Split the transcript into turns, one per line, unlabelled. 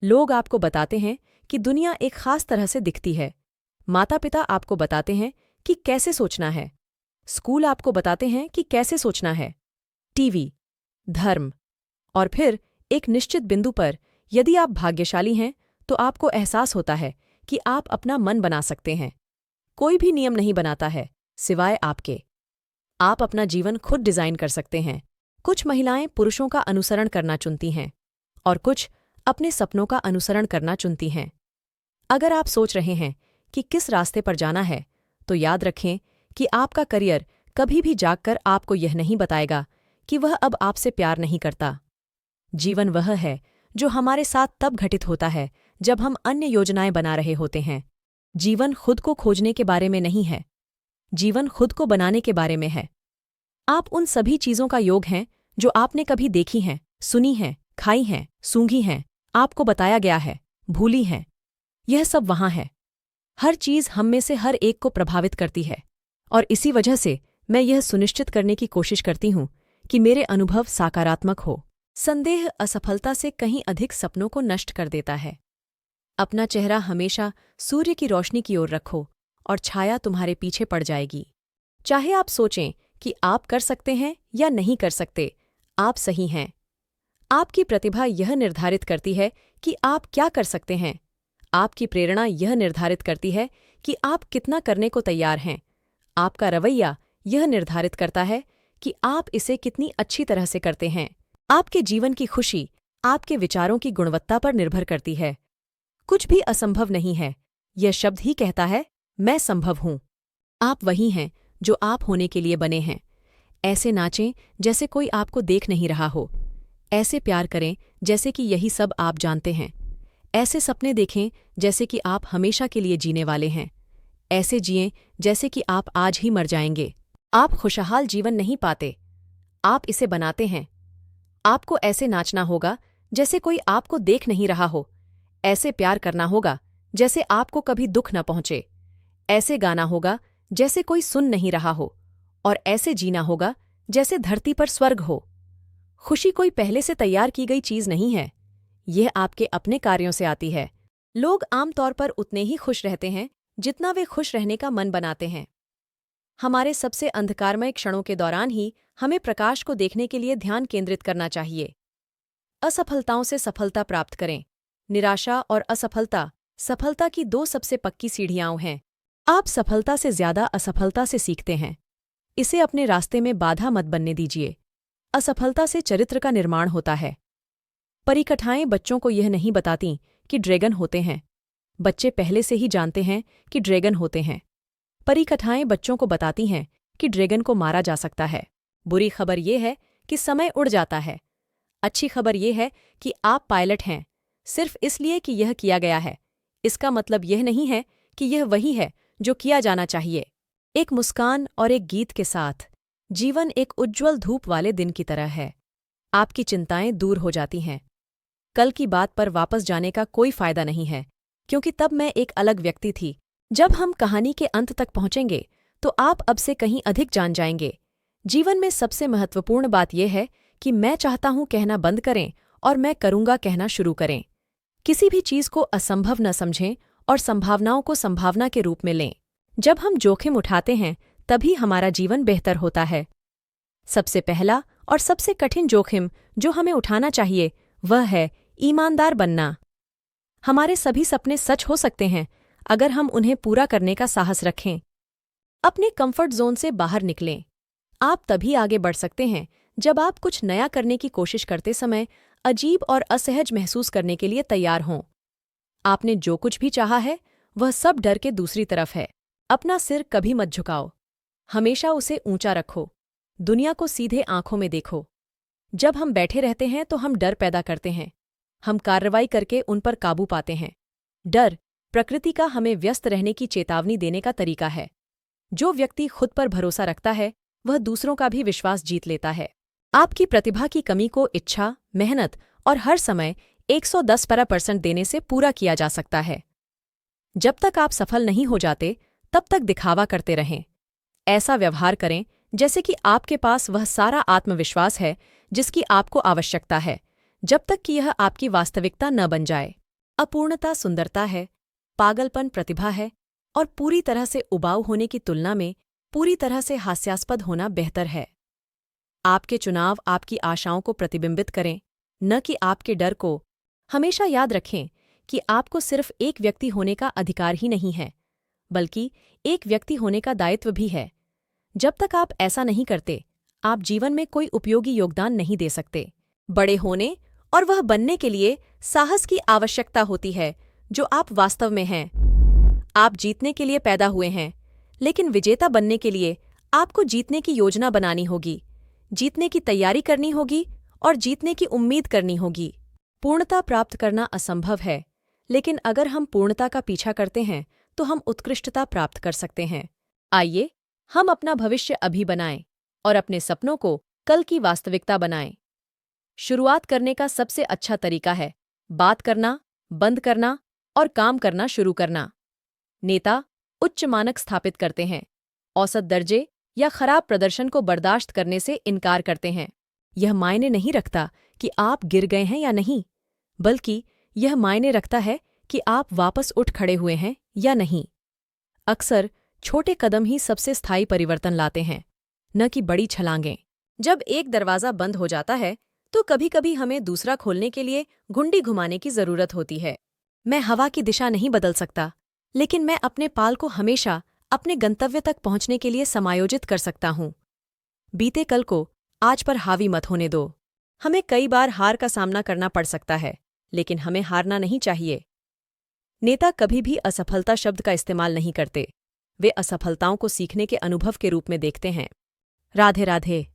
लोग आपको बताते हैं कि दुनिया एक खास तरह से दिखती है। माता पिता आपको बताते हैं कि कैसे सोचना है। स्कूल आपको बताते हैं कि कैसे सोचना है। टीवी, धर्म, और फिर एक निश्चित बिंदु पर यदि आप भाग्यशाली हैं तो आपको एहसास होता है कि आप अपना मन बना सकते हैं। कोई भी नियम नहीं बनाता है सिवाय आपके। आप अपना जीवन खुद डिजाइन कर सकते हैं। कुछ महिलाएं पुरुषों का अनुसरण करना चुनती हैं और कुछ अपने सपनों का अनुसरण करना चुनती हैं। अगर आप सोच रहे हैं कि किस रास्ते पर जाना है, तो याद रखें कि आपका करियर कभी भी जागकर आपको यह नहीं बताएगा कि वह अब आपसे प्यार नहीं करता। जीवन वह है जो हमारे साथ तब घटित होता है जब हम अन्य योजनाएं बना रहे होते हैं। जीवन खुद को खोजने के बारे में नहीं है, जीवन खुद को बनाने के बारे में है। आप उन सभी चीजों का योग हैं जो आपने कभी देखी हैं, सुनी हैं, खाई हैं, सूंघी हैं, आपको बताया गया है, भूली हैं। यह सब वहाँ है। हर चीज हम में से हर एक को प्रभावित करती है, और इसी वजह से मैं यह सुनिश्चित करने की कोशिश करती हूँ कि मेरे अनुभव सकारात्मक हो। संदेह असफलता से कहीं अधिक सपनों को नष्ट कर देता है। अपना चेहरा हमेशा सूर्य की रोशनी की ओर रखो और छाया तुम्हारे पीछे पड़ जाएगी। चाहे आप सोचें कि आप कर सकते हैं या नहीं कर सकते, आप सही हैं। आपकी प्रतिभा यह निर्धारित करती है कि आप क्या कर सकते हैं। आपकी प्रेरणा यह निर्धारित करती है कि आप कितना करने को तैयार हैं। आपका रवैया यह निर्धारित करता है कि आप इसे कितनी अच्छी तरह से करते हैं। आपके जीवन की खुशी आपके विचारों की गुणवत्ता पर निर्भर करती है। कुछ भी असंभव नहीं है, यह शब्द ही कहता है मैं संभव हूं। आप वही हैं जो आप होने के लिए बने हैं। ऐसे नाचें जैसे कोई आपको देख नहीं रहा हो। ऐसे प्यार करें जैसे कि यही सब आप जानते हैं। ऐसे सपने देखें जैसे कि आप हमेशा के लिए जीने वाले हैं। ऐसे जिएं जैसे कि आप आज ही मर जाएंगे। आप खुशहाल जीवन नहीं पाते, आप इसे बनाते हैं। आपको ऐसे नाचना होगा जैसे कोई आपको देख नहीं रहा हो। ऐसे प्यार करना होगा जैसे आपको कभी दुख न पहुंचे। ऐसे गाना होगा जैसे कोई सुन नहीं रहा हो, और ऐसे जीना होगा जैसे धरती पर स्वर्ग हो। खुशी कोई पहले से तैयार की गई चीज नहीं है, यह आपके अपने कार्यों से आती है। लोग आमतौर पर उतने ही खुश रहते हैं जितना वे खुश रहने का मन बनाते हैं। हमारे सबसे अंधकारमय क्षणों के दौरान ही हमें प्रकाश को देखने के लिए ध्यान केंद्रित करना चाहिए। असफलताओं से सफलता प्राप्त करें। निराशा और असफलता सफलता की दो सबसे पक्की सीढ़ियां हैं। आप सफलता से ज्यादा असफलता से सीखते हैं। इसे अपने रास्ते में बाधा मत बनने दीजिए। असफलता से चरित्र का निर्माण होता है। परिकथाएं बच्चों को यह नहीं बतातीं कि ड्रैगन होते हैं। बच्चे पहले से ही जानते हैं कि ड्रैगन होते हैं। परिकथाएं बच्चों को बताती हैं कि ड्रैगन को मारा जा सकता है। बुरी खबर यह है कि समय उड़ जाता है। अच्छी खबर यह है कि आप पायलट हैं, सिर्फ इसलिए कि यह किया गया है। इसका मतलब यह नहीं है कि यह वही है जो किया जाना चाहिए। एक मुस्कान और एक गीत के साथ जीवन एक उज्ज्वल धूप वाले दिन की तरह है। आपकी चिंताएं दूर हो जाती हैं। कल की बात पर वापस जाने का कोई फायदा नहीं है, क्योंकि तब मैं एक अलग व्यक्ति थी। जब हम कहानी के अंत तक पहुंचेंगे तो आप अब से कहीं अधिक जान जाएंगे। जीवन में सबसे महत्वपूर्ण बात यह है कि मैं चाहता हूं कहना बंद करें और मैं करूंगा कहना शुरू करें। किसी भी चीज को असंभव न समझें और संभावनाओं को संभावना के रूप में लें। जब हम जोखिम उठाते हैं तभी हमारा जीवन बेहतर होता है। सबसे पहला और सबसे कठिन जोखिम जो हमें उठाना चाहिए वह है ईमानदार बनना। हमारे सभी सपने सच हो सकते हैं अगर हम उन्हें पूरा करने का साहस रखें। अपने कंफर्ट जोन से बाहर निकलें। आप तभी आगे बढ़ सकते हैं जब आप कुछ नया करने की कोशिश करते समय अजीब और असहज महसूस करने के लिए तैयार हों। आपने जो कुछ भी चाहा है वह सब डर के दूसरी तरफ है। अपना सिर कभी मत झुकाओ, हमेशा उसे ऊंचा रखो। दुनिया को सीधे आंखों में देखो। जब हम बैठे रहते हैं तो हम डर पैदा करते हैं। हम कार्रवाई करके उन पर काबू पाते हैं। डर प्रकृति का हमें व्यस्त रहने की चेतावनी देने का तरीका है। जो व्यक्ति खुद पर भरोसा रखता है वह दूसरों का भी विश्वास जीत लेता है। आपकी प्रतिभा की कमी को इच्छा, मेहनत और हर समय 110% देने से पूरा किया जा सकता है। जब तक आप सफल नहीं हो जाते तब तक दिखावा करते रहें। ऐसा व्यवहार करें जैसे कि आपके पास वह सारा आत्मविश्वास है जिसकी आपको आवश्यकता है, जब तक कि यह आपकी वास्तविकता न बन जाए। अपूर्णता सुंदरता है, पागलपन प्रतिभा है और पूरी तरह से उबाऊ होने की तुलना में पूरी तरह से हास्यास्पद होना बेहतर है। आपके चुनाव आपकी आशाओं को प्रतिबिंबित करें, न कि आपके डर को। हमेशा याद रखें कि आपको सिर्फ एक व्यक्ति होने का अधिकार ही नहीं है, बल्कि एक व्यक्ति होने का दायित्व भी है। जब तक आप ऐसा नहीं करते, आप जीवन में कोई उपयोगी योगदान नहीं दे सकते। बड़े होने और वह बनने के लिए साहस की आवश्यकता होती है जो आप वास्तव में हैं। आप जीतने के लिए पैदा हुए हैं, लेकिन विजेता बनने के लिए आपको जीतने की योजना बनानी होगी, जीतने की तैयारी करनी होगी और जीतने की उम्मीद करनी होगी। पूर्णता प्राप्त करना असंभव है, लेकिन अगर हम पूर्णता का पीछा करते हैं तो हम उत्कृष्टता प्राप्त कर सकते हैं। आइए हम अपना भविष्य अभी बनाएं और अपने सपनों को कल की वास्तविकता बनाएं। शुरुआत करने का सबसे अच्छा तरीका है बात करना, बंद करना और काम करना शुरू करना। नेता उच्च मानक स्थापित करते हैं, औसत दर्जे या खराब प्रदर्शन को बर्दाश्त करने से इनकार करते हैं। यह मायने नहीं रखता कि आप गिर गए हैं या नहीं, बल्कि यह मायने रखता है कि आप वापस उठ खड़े हुए हैं या नहीं। अक्सर छोटे कदम ही सबसे स्थायी परिवर्तन लाते हैं, न कि बड़ी छलांगें। जब एक दरवाज़ा बंद हो जाता है तो कभी-कभी हमें दूसरा खोलने के लिए घुंडी घुमाने की जरूरत होती है। मैं हवा की दिशा नहीं बदल सकता, लेकिन मैं अपने पाल को हमेशा अपने गंतव्य तक पहुंचने के लिए समायोजित कर सकता हूं। बीते कल को आज पर हावी मत होने दो। हमें कई बार हार का सामना करना पड़ सकता है, लेकिन हमें हारना नहीं चाहिए। नेता कभी भी असफलता शब्द का इस्तेमाल नहीं करते, वे असफलताओं को सीखने के अनुभव के रूप में देखते हैं। राधे राधे।